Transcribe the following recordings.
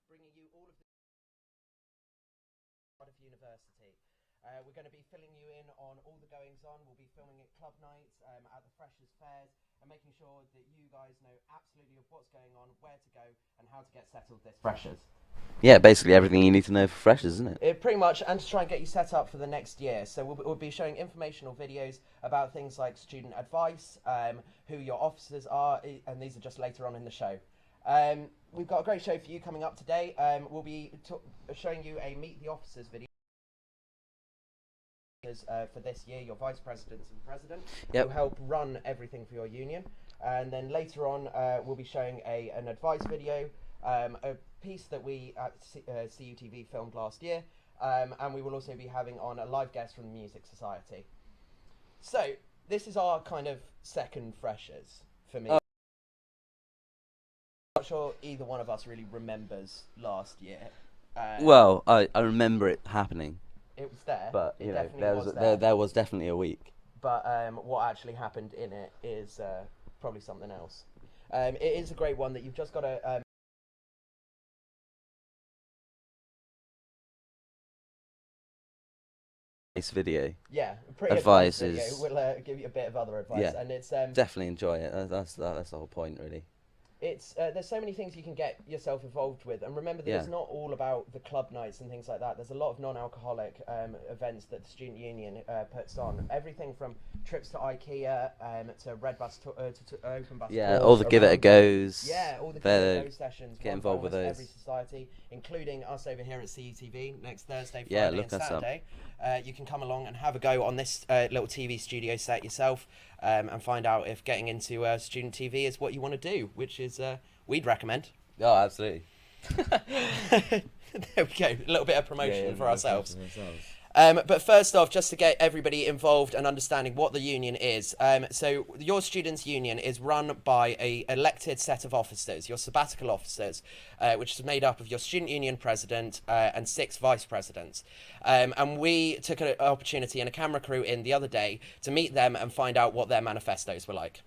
bringing you all of the Cardiff University. We're going to be filling you in on all the goings on. We'll be filming at club nights, at the Freshers Fairs, and making sure that you guys know absolutely of what's going on, where to go, and how to get settled this Freshers. Yeah, basically everything you need to know for freshers, isn't it? Pretty much, and to try and get you set up for the next year. So we'll be showing informational videos about things like student advice, who your officers are, and these are just later on in the show. We've got a great show for you coming up today. We'll be showing you a Meet the Officers video. For this year, your vice presidents and president who help run everything for your union, and then later on we'll be showing an advice video, a piece that we at CUTV filmed last year, and we will also be having on a live guest from the Music Society. So this is our kind of second Freshers for me. I'm not sure either one of us really remembers last year. Well, I remember it happening. It was there, but you know, there was definitely a week. But what actually happened in it is probably something else. It is a great one that you've just got to. Nice video. Yeah, pretty advice video. is. We'll give you a bit of other advice, yeah, and it's definitely enjoy it. That's the whole point, really. It's there's so many things you can get yourself involved with, and remember that it's not all about the club nights and things like that. There's a lot of non-alcoholic events that the student union puts on. Everything from trips to IKEA to red bus to open bus. Yeah, all the give it a goes. Yeah, all the give it a go sessions. Get involved with those. Every society, including us over here at CUTV next Thursday, Friday, yeah, look and us Saturday. You can come along and have a go on this little TV studio set yourself. And find out if getting into student TV is what you want to do, which is we'd recommend. Oh, absolutely. There we go, a little bit of promotion for ourselves. But first off, just to get everybody involved and understanding what the union is. So your students' union is run by a elected set of officers, your sabbatical officers, which is made up of your student union president and 6 vice presidents. And we took an opportunity and a camera crew in the other day to meet them and find out what their manifestos were like.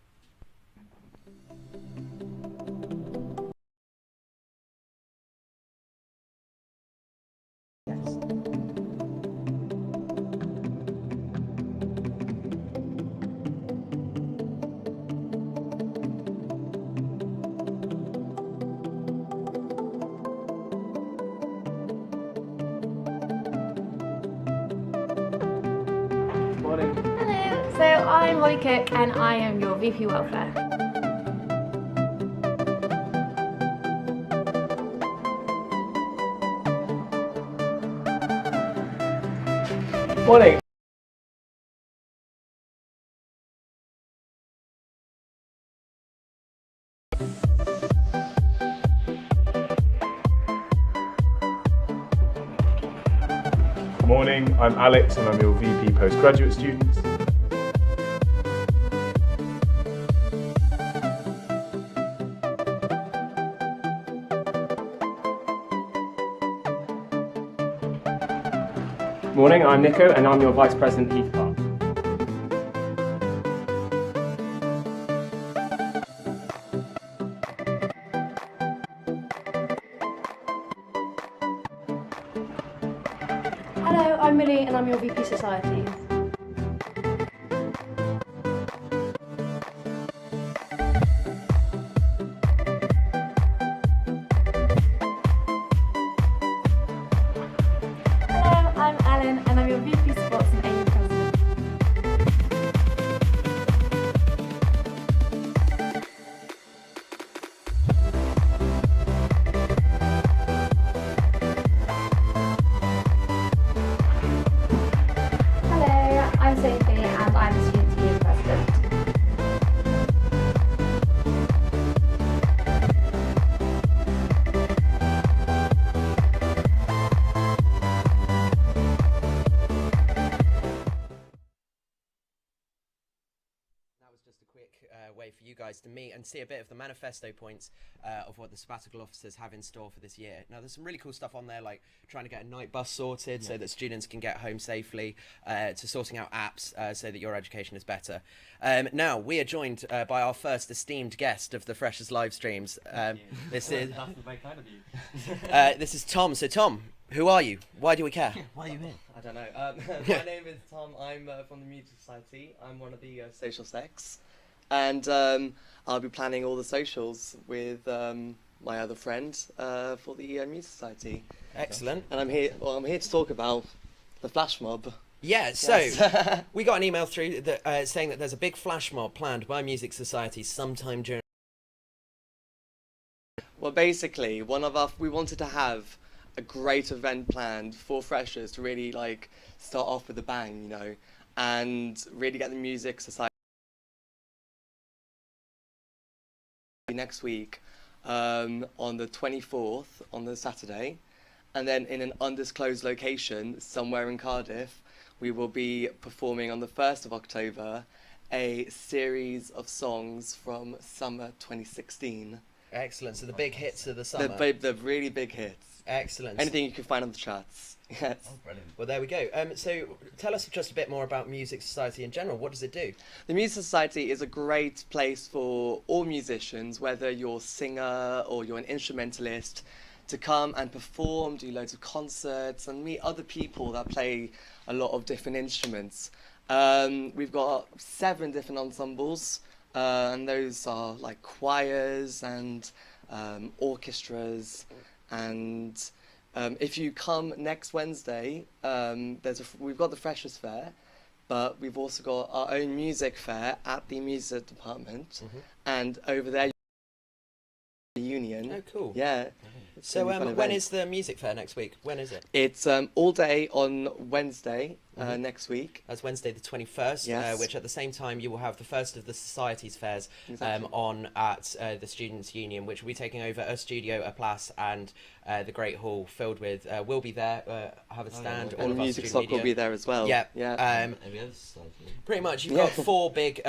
Hello, so I'm Holly Cook and I am your VP Welfare. Morning. Morning, I'm Alex and I'm your VP Postgraduate Students. Morning, I'm Nico and I'm your Vice President Heath Park. Hello, I'm Millie and I'm your VP Society. Hello, I'm Ellen and I'm your VP Sports and Amy President. Hello, was just a quick way for you guys to meet and see a bit of the manifesto points of what the sabbatical officers have in store for this year. Now, there's some really cool stuff on there, like trying to get a night bus sorted so that students can get home safely, to sorting out apps so that your education is better. Now, we are joined by our first esteemed guest of the Freshers live streams. This is That's very kind of you. this is Tom. So, Tom, who are you? Why do we care? Why are you here? I don't know. My name is Tom. I'm from the Music Society. I'm one of the social secs. And I'll be planning all the socials with my other friend for the Music Society. Excellent. And I'm here to talk about the flash mob. Yeah, so Yes. we got an email through that, saying that there's a big flash mob planned by Music Society sometime during... Well, basically, we wanted to have a great event planned for freshers to really like start off with a bang, you know, and really get the Music Society next week on the 24th, on the Saturday, and then in an undisclosed location somewhere in Cardiff, we will be performing on the 1st of October a series of songs from summer 2016. Excellent, so the big hits of the summer. The really big hits. Excellent. Anything you can find on the charts. Yes. Oh, brilliant. Well, there we go. So tell us just a bit more about Music Society in general. What does it do? The Music Society is a great place for all musicians, whether you're a singer or you're an instrumentalist, to come and perform, do loads of concerts, and meet other people that play a lot of different instruments. We've got 7 different ensembles, and those are like choirs and orchestras. And if you come next Wednesday, we've got the Freshers Fair, but we've also got our own music fair at the music department, and over there, Union. Oh, cool. Yeah. So when is the music fair next week? When is it? It's all day on Wednesday next week. That's Wednesday the 21st, Yes. which at the same time you will have the first of the societies fairs Exactly. on at the Students' Union, which will be taking over a studio, a place, and the Great Hall filled with... we'll be there, have a stand, all And of our Music student Sock will media. be there as well. Yeah. Yeah. Every other society. Pretty much, you've got 4 big...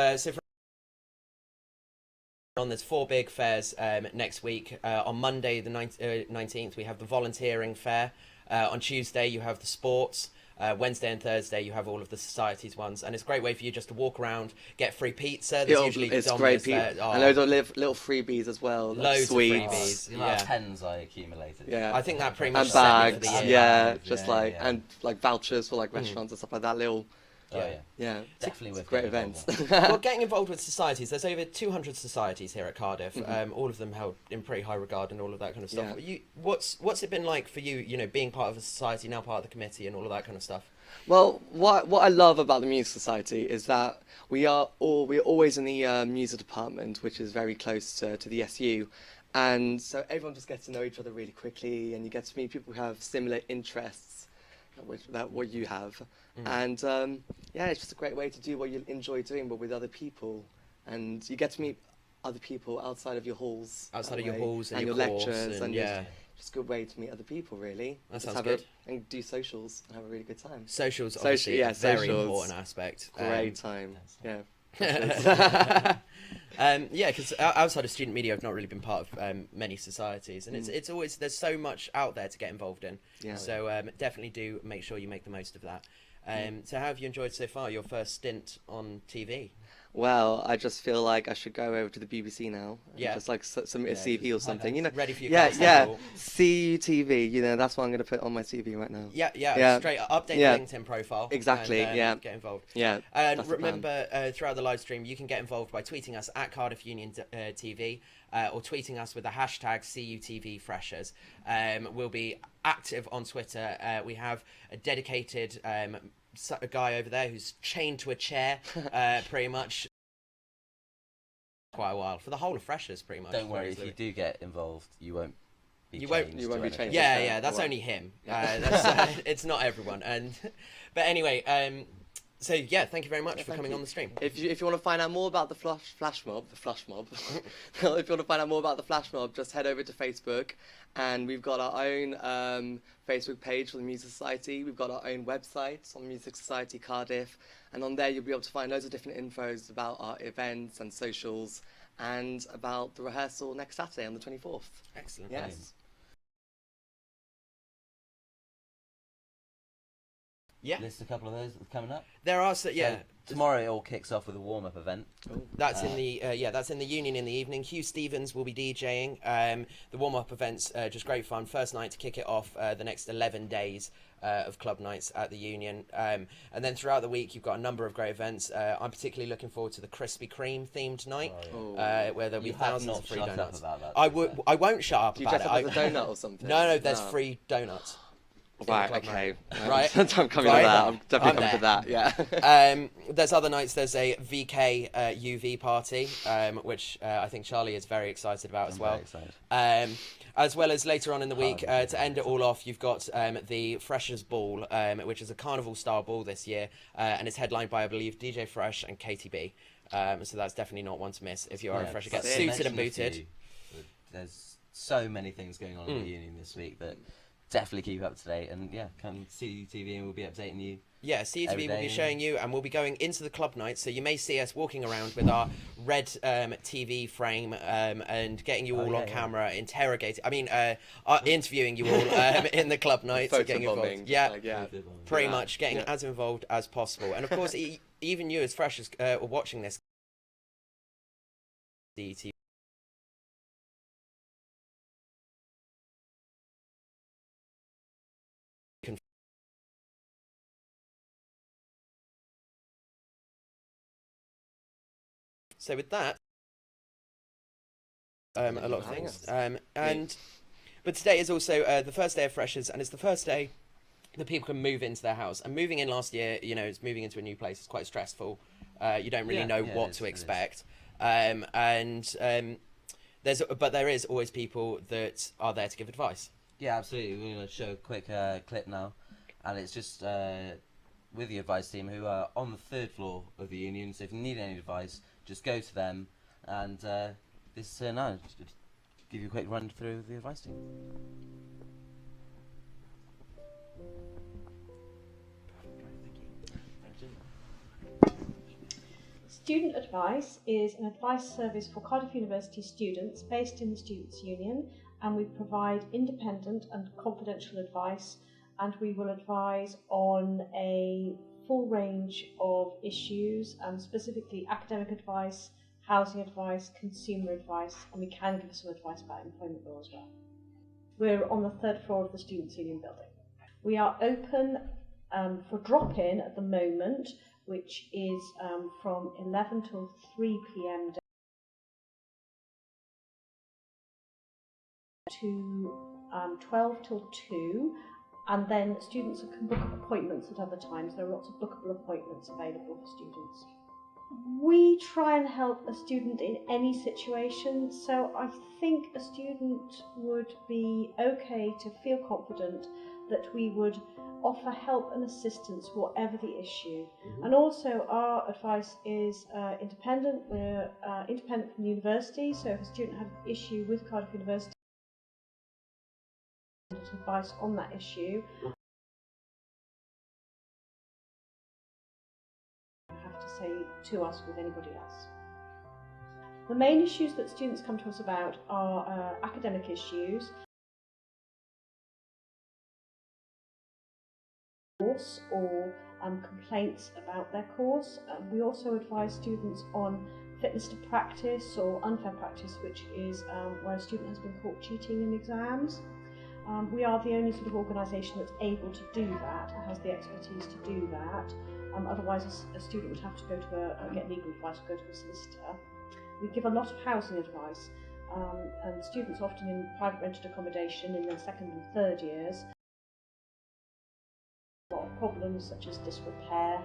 there's 4 big fairs next week. On Monday the 19th we have the volunteering fair. On Tuesday you have the sports. Wednesday and Thursday you have all of the societies ones, and it's a great way for you just to walk around, get free pizza. There's usually It's Domino's great there. pizza. And loads of little freebies as well. Like Loads of sweets. freebies. The amount of Yeah. pens I accumulated. Yeah. I think that pretty much And set me bags, for the year. yeah, Bags, just yeah, like yeah. and like vouchers for like restaurants and stuff like that. Little, Oh, yeah. yeah, Definitely it's worth great getting events. involved Well, getting involved with societies, there's over 200 societies here at Cardiff, all of them held in pretty high regard and all of that kind of stuff. Yeah. What's it been like for you, you know, being part of a society, now part of the committee and all of that kind of stuff? Well, what I love about the Music Society is that we're always in the music department, which is very close to the SU, and so everyone just gets to know each other really quickly, and you get to meet people who have similar interests that what you have, and yeah, it's just a great way to do what you enjoy doing, but with other people, and you get to meet other people outside of your halls, Outside that of your way, halls and your course lectures, and yeah. Just a good way to meet other people, really. That Just sounds have good. and do socials and have a really good time. Socials, Social- obviously, yeah, a very socials. important aspect. Great time, yeah. Yeah, because outside of student media, I've not really been part of many societies, and it's always, there's so much out there to get involved in. Yeah. So definitely do make sure you make the most of that. So how have you enjoyed so far your first stint on TV? Well, I just feel like I should go over to the BBC now. And Yeah. just like submit a CV or something, you know. Ready for your Yeah, cast yeah. level. CUTV, you know, that's what I'm going to put on my CV right now. Yeah, straight up, update Yeah. the LinkedIn profile. Exactly, and, yeah. Get involved. Yeah. And that's the plan. remember, throughout the live stream, you can get involved by tweeting us at Cardiff Union TV or tweeting us with the hashtag CUTV Freshers. We'll be active on Twitter. We have a dedicated a guy over there who's chained to a chair, pretty much. Quite a while for the whole of Freshers, pretty much. Don't worry, if you do get involved, you won't be You won't- changed you won't to be anything. changed. Yeah, Okay, yeah, that's alright. only him. That's, it's not everyone. And but anyway, So yeah, thank you very much for thank coming you. on the stream. If you want to find out more about the flash mob, if you want to find out more about the flash mob, just head over to Facebook, and we've got our own Facebook page for the Music Society. We've got our own website on Music Society Cardiff, and on there you'll be able to find loads of different infos about our events and socials, and about the rehearsal next Saturday on the 24th. Excellent. Yes. Yeah. List a couple of those coming up. There are so yeah. So tomorrow it all kicks off with a warm-up event. That's in the that's in the Union in the evening. Hugh Stevens will be DJing. The warm-up events just great fun. First night to kick it off. The next 11 days of club nights at the Union, and then throughout the week you've got a number of great events. I'm particularly looking forward to the Krispy Kreme themed night, where there'll be thousands of free donuts. I won't shut up Do you about dress it. up as a donut or something? No, there's free donuts. Right, okay. Right. I'm coming to that. I'm definitely coming to that, yeah. There's other nights. There's a VK UV party, which I think Charlie is very excited about as well. As well as later on in the week, to end it all off, you've got the Freshers Ball, which is a carnival-style ball this year, and it's headlined by, I believe, DJ Fresh and KTB. So that's definitely not one to miss if you are a Fresher. Get suited and booted. There's so many things going on in the Union this week that definitely keep up to date, and yeah, come CUTV and we'll be updating you. Yeah, CUTV will be showing you, and we'll be going into the club night, so you may see us walking around with our red TV frame and getting you all on camera, interviewing you all in the club night. Photo so getting bombing, involved. Pretty much getting as involved as possible. And of course, even you as freshers watching this CUTV. So with that, a lot of things. But today is also the first day of Freshers, and it's the first day that people can move into their house. And moving in last year, it's moving into a new place. It's quite stressful. You don't really know what to expect. There is always people that are there to give advice. Yeah, absolutely. We're going to show a quick clip now, and it's just with the advice team who are on the 3rd floor of the Union. So if you need any advice, just go to them, and this now just give you a quick run through the advice team. Student Advice is an advice service for Cardiff University students based in the Students' Union, and we provide independent and confidential advice, and we will advise on a full range of issues, specifically academic advice, housing advice, consumer advice, and we can give some advice about employment law as well. We're on the 3rd floor of the Students' Union building. We are open for drop-in at the moment, which is from 11 till 3 p.m. to 12 till 2. And then students can book appointments at other times. There are lots of bookable appointments available for students. We try and help a student in any situation, so I think a student would be okay to feel confident that we would offer help and assistance whatever the issue. And also our advice is independent. We're independent from the university, so if a student had an issue with Cardiff University, advice on that issue. Have to say to us with anybody else. The main issues that students come to us about are academic issues, course, or complaints about their course. We also advise students on fitness to practice or unfair practice, which is where a student has been caught cheating in exams. We are the only sort of organisation that's able to do that, has the expertise to do that. Otherwise, a student would have to go to get legal advice or go to a solicitor. We give a lot of housing advice, and students often in private rented accommodation in their 2nd and 3rd years. A lot of problems such as disrepair,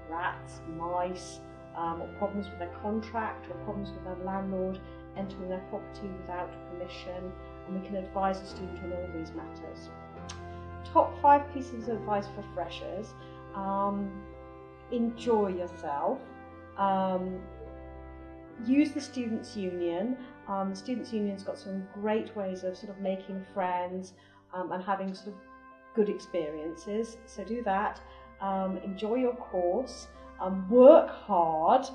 rats, mice, or problems with their contract, or problems with their landlord entering their property without permission. And we can advise the student on all these matters. Top 5 pieces of advice for freshers. enjoy yourself. Use the Students' Union. The Students' Union's got some great ways of sort of making friends and having sort of good experiences. So do that. Enjoy your course. Work hard.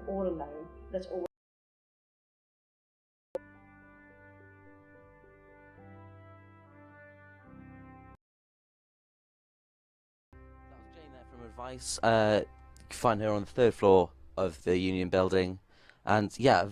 All alone. There's always That was Jane there from Advice. You can find her on the 3rd floor of the Union building. And yeah,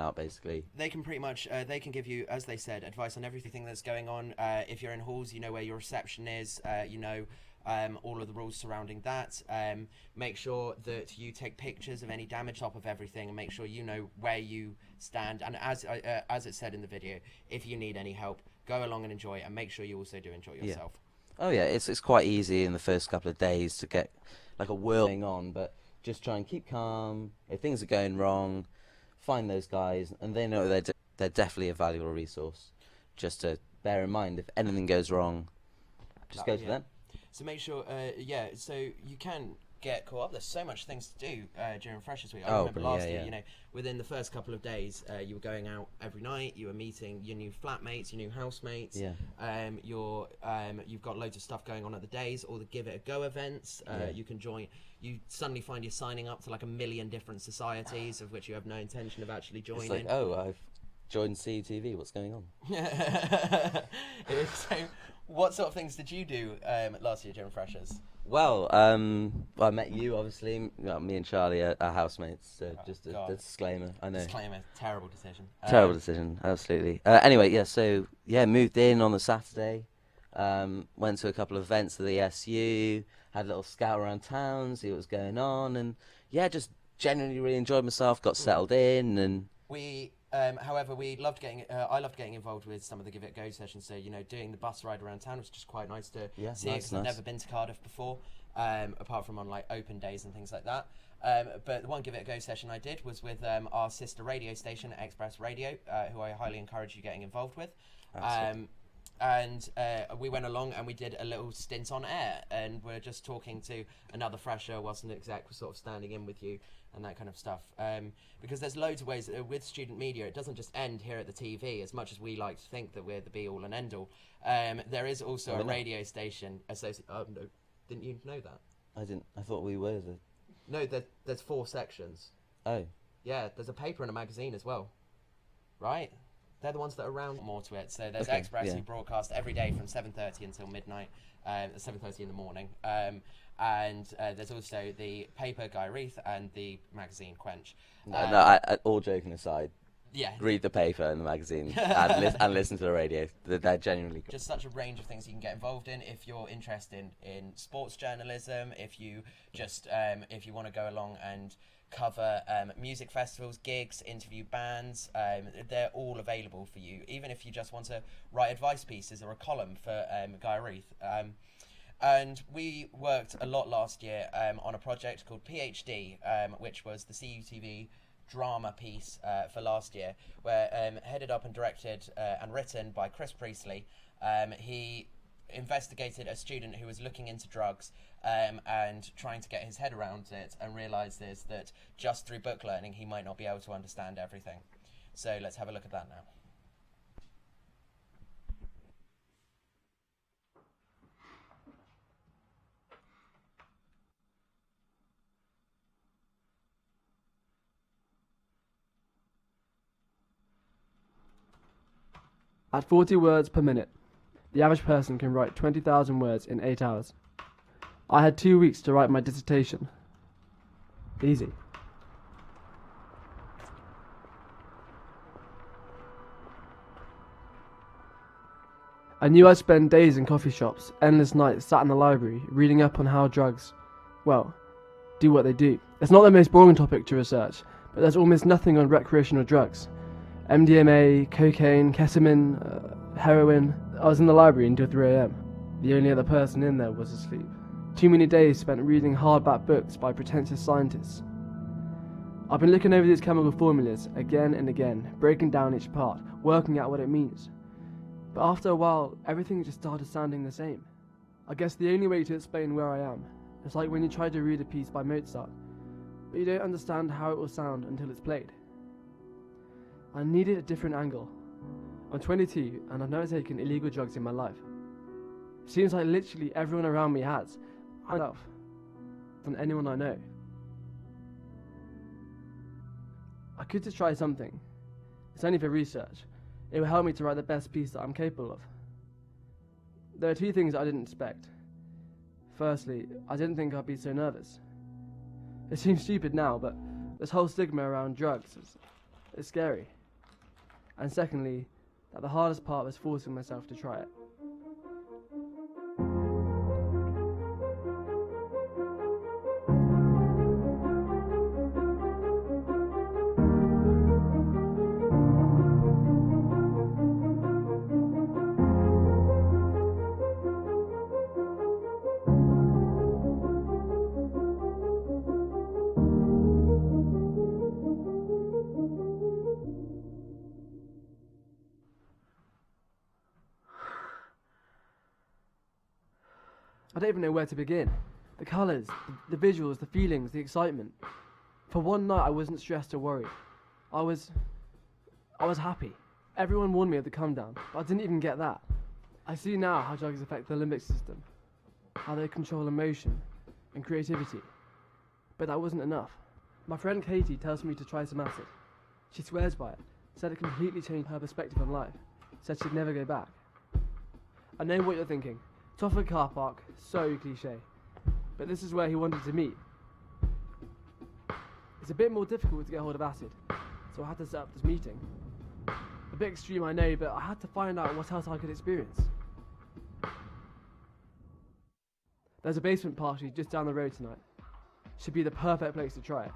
out basically. They can pretty much, they can give you, as they said, advice on everything that's going on. If you're in halls, you know where your reception is, you know all of the rules surrounding that. Make sure that you take pictures of any damage top of everything, and make sure you know where you stand. And as it said in the video, if you need any help, go along and enjoy it, and make sure you also do enjoy yourself. Yeah. Oh yeah, it's quite easy in the first couple of days to get like a whirl going on, but just try and keep calm. If things are going wrong, find those guys, and they know they're definitely a valuable resource. Just to bear in mind, if anything goes wrong, just go to them. So make sure, so you can get caught up. There's so much things to do during Freshers Week. I remember last year, you know, within the first couple of days, you were going out every night. You were meeting your new flatmates, your new housemates. Yeah. You've got loads of stuff going on at the days, all the Give It a Go events. You can join. You suddenly find you're signing up to like 1 million different societies of which you have no intention of actually joining. It's like, oh, I've joined CUTV. What's going on? So, what sort of things did you do last year during Freshers? Well, I met you, obviously. Me and Charlie are housemates, so just a disclaimer. I know. Disclaimer, terrible decision. Terrible decision, absolutely. Anyway, moved in on the Saturday. Went to a couple of events at the SU, had a little scout around town, see what was going on, and just genuinely really enjoyed myself, got settled in, and... However, I loved getting involved with some of the Give It a Go sessions. So, you know, doing the bus ride around town was just quite nice to see it, because I've never been to Cardiff before, apart from on like open days and things like that. But the one Give It a Go session I did was with our sister radio station, Express Radio, who I highly encourage you getting involved with. And we went along and we did a little stint on air, and we're just talking to another fresher whilst an exec was sort of standing in with you and that kind of stuff. Because there's loads of ways with student media, it doesn't just end here at the TV, as much as we like to think that we're the be-all and end-all. There is also a radio station associated... Oh, no, didn't you know that? I didn't. I thought we were the... No, there's 4 sections. Oh. Yeah, there's a paper and a magazine as well. Right? They're the ones that are around more to it. So there's Express, who broadcast every day from 7:30 until midnight, 7:30 in the morning. And there's also the paper, Guy Reith, and the magazine, Quench. All joking aside, yeah, read the paper and the magazine and listen to the radio. They're genuinely just such a range of things you can get involved in if you're interested in sports journalism. If you just if you want to go along and cover music festivals, gigs, interview bands, they're all available for you. Even if you just want to write advice pieces or a column for Guy Reith. And we worked a lot last year on a project called PhD, which was the CUTV drama piece for last year, where headed up and directed and written by Chris Priestley. He investigated a student who was looking into drugs and trying to get his head around it, and realizes that just through book learning he might not be able to understand everything. So let's have a look at that now. At 40 words per minute, the average person can write 20,000 words in 8 hours. I had 2 weeks to write my dissertation. Easy. I knew I'd spend days in coffee shops, endless nights sat in the library, reading up on how drugs, well, do what they do. It's not the most boring topic to research, but there's almost nothing on recreational drugs. MDMA, cocaine, ketamine, heroin. I was in the library until 3 a.m. The only other person in there was asleep. Too many days spent reading hardback books by pretentious scientists. I've been looking over these chemical formulas again and again, breaking down each part, working out what it means. But after a while, everything just started sounding the same. I guess the only way to explain where I am is like when you try to read a piece by Mozart, but you don't understand how it will sound until it's played. I needed a different angle. I'm 22 and I've never taken illegal drugs in my life. Seems like literally everyone around me has. Enough than anyone I know. I could just try something. It's only for research. It will help me to write the best piece that I'm capable of. There are two things I didn't expect. Firstly, I didn't think I'd be so nervous. It seems stupid now, but this whole stigma around drugs is scary. And secondly, that the hardest part was forcing myself to try it. I don't even know where to begin. The colours, the visuals, the feelings, the excitement. For one night I wasn't stressed or worried. I was happy. Everyone warned me of the come down, but I didn't even get that. I see now how drugs affect the limbic system, how they control emotion and creativity. But that wasn't enough. My friend Katie tells me to try some acid. She swears by it, said it completely changed her perspective on life, said she'd never go back. I know what you're thinking. Toffler car park, so cliche. But this is where he wanted to meet. It's a bit more difficult to get hold of acid, so I had to set up this meeting. A bit extreme, I know, but I had to find out what else I could experience. There's a basement party just down the road tonight. Should be the perfect place to try it.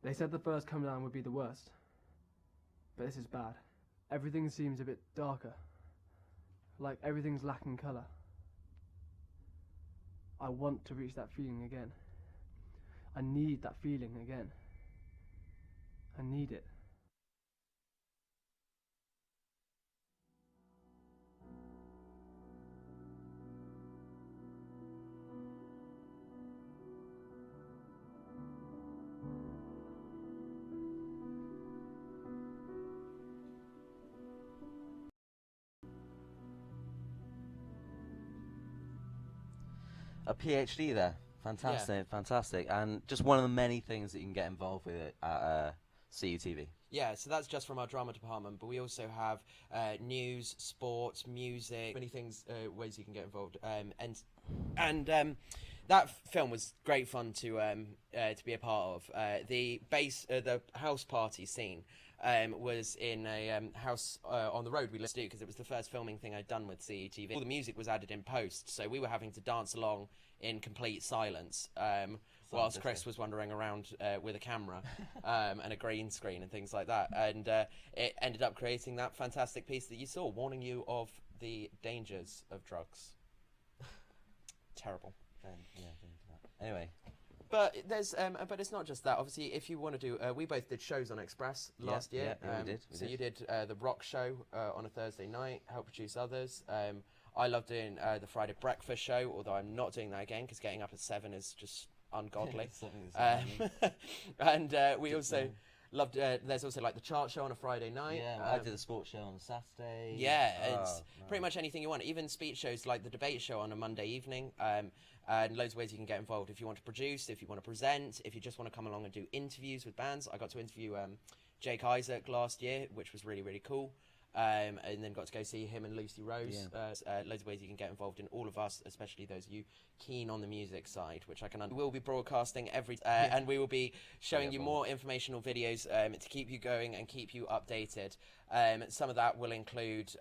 They said the first come down would be the worst. But this is bad. Everything seems a bit darker. Like everything's lacking colour. I want to reach that feeling again. I need that feeling again. I need it. A PhD there. Fantastic, fantastic. And just one of the many things that you can get involved with at CUTV. Yeah, so that's just from our drama department, but we also have news, sports, music, many things, ways you can get involved. And that film was great fun to be a part of. The house party scene was in a house on the road we lived to do, because it was the first filming thing I'd done with CUTV. All the music was added in post, so we were having to dance along in complete silence whilst Chris was wandering around with a camera and a green screen and things like that. And it ended up creating that fantastic piece that you saw, warning you of the dangers of drugs. Terrible. Anyway, But there's, but it's not just that. Obviously, if you want to do, we both did shows on Express last year. Yeah, we did. So you did the rock show on a Thursday night, help produce others. I love doing the Friday breakfast show, although I'm not doing that again because getting up at 7 is just ungodly. And we also loved. There's also like the chart show on a Friday night. Yeah, I did the sports show on a Saturday. Yeah, it's pretty much anything you want. Even speech shows like the debate show on a Monday evening. And loads of ways you can get involved. If you want to produce, if you want to present, if you just want to come along and do interviews with bands. I got to interview Jake Isaac last year, which was really, really cool. And then got to go see him and Lucy Rose. Yeah. Loads of ways you can get involved in all of us, especially those of you keen on the music side, which I can. We'll be broadcasting every, and we will be showing you more informational videos to keep you going and keep you updated. Some of that will include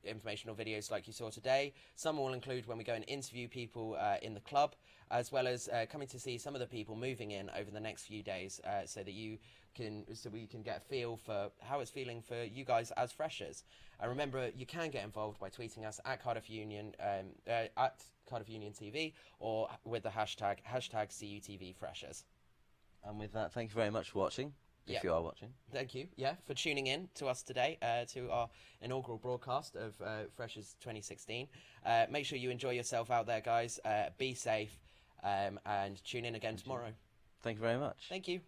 informational videos like you saw today. Some will include when we go and interview people in the club, as well as coming to see some of the people moving in over the next few days, so we can get a feel for how it's feeling for you guys as freshers. And remember, you can get involved by tweeting us at Cardiff Union, at Cardiff Union TV, or with the hashtag CUTV Freshers. And with that, thank you very much for watching. If you are watching. Thank you, for tuning in to us today, to our inaugural broadcast of Freshers 2016. Make sure you enjoy yourself out there, guys. Be safe, and tune in again tomorrow. Thank you very much. Thank you.